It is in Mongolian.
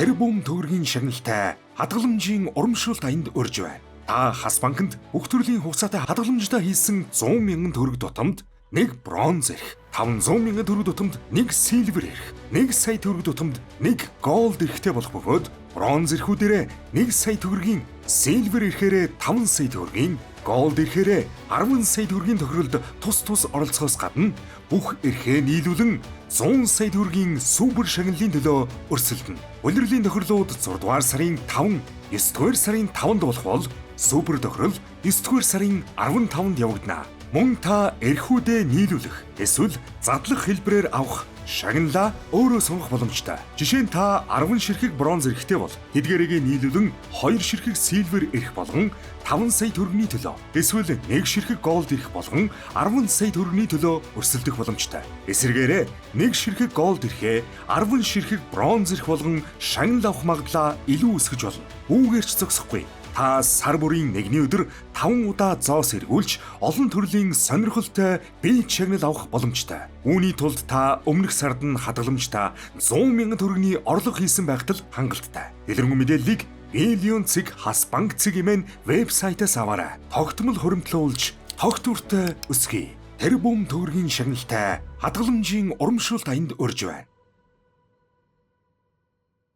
тэр бум төгрөгийн шагналтай хадгаламжийн урамшуулт аянд урьж байна. Та хас банкнд бүх төрлийн хугацаатай хадгаламжтай хийсэн 100 мянган төгрөг тутамд нэг бронз ирэх, 500 мянган төгрөг тутамд нэг сильвер ирэх, 1 сая төгрөг тутамд нэг голд ирэхтэй болох бөгөөд бронз ирэхүүдээрээ 1 сая төгрөгийн, сильвер ирэхээрээ 5 сая төгрөгийн, голд ирэхээрээ 10 сая төгрөгийн тохиролд тус оролцохоос гадна бүх эрхээ нийлүүлэн 100 сая төгрөгийн супер шагналын төлөө өрсөлдөнө. Улирлын тохирлууд 6 дугаар сарын 5, 9 дугаар сарын 5-нд болох бол супер тохирол 9 дугаар сарын 15-нд явагдана. Мөн та эрхүүдээ нийлүүлэх эсвэл задлах хэлбэрээр авах шагналаа өөрөө сонгох боломжтой. Жишээ нь та 10 ширхэг бронз эрэхтэй бол тэдгээрээ нийлүүлэн 2 ширхэг сильвер эрэх болгон 5 сая төгрөгийн төлөө эсвэл 1 ширхэг голд эрэх болгон 10 сая төгрөгийн төлөө өрсөлдөх боломжтой. Эсвэргээрээ 1 ширхэг голд эрэхээ 10 ширхэг бронз эрэх болгон шагнал авах магадлал илүү өсгөж болно. Үүгээр ч зогсохгүй. Та сар бүрийн нэгний өдөр 5 удаа зоос эргүүлж олон төрлийн сонирхолтой бие шагнал авах боломжтой. Үүний тулд та өмнөх сард нь хадгаламжтай 100 мянган төгрөгийн орлого хийсэн байхад л хангалттай. Дэлгэрэнгүй мэдээллийг Million Цэг Хас банк цэг хэмээн вебсайтаас аваарай. Тогтмол хуримтлуулж тогтвортой өсгий. Тэр бум төгрөгийн шагналтай хадгаламжийн урамшуулт аянд урьж байна.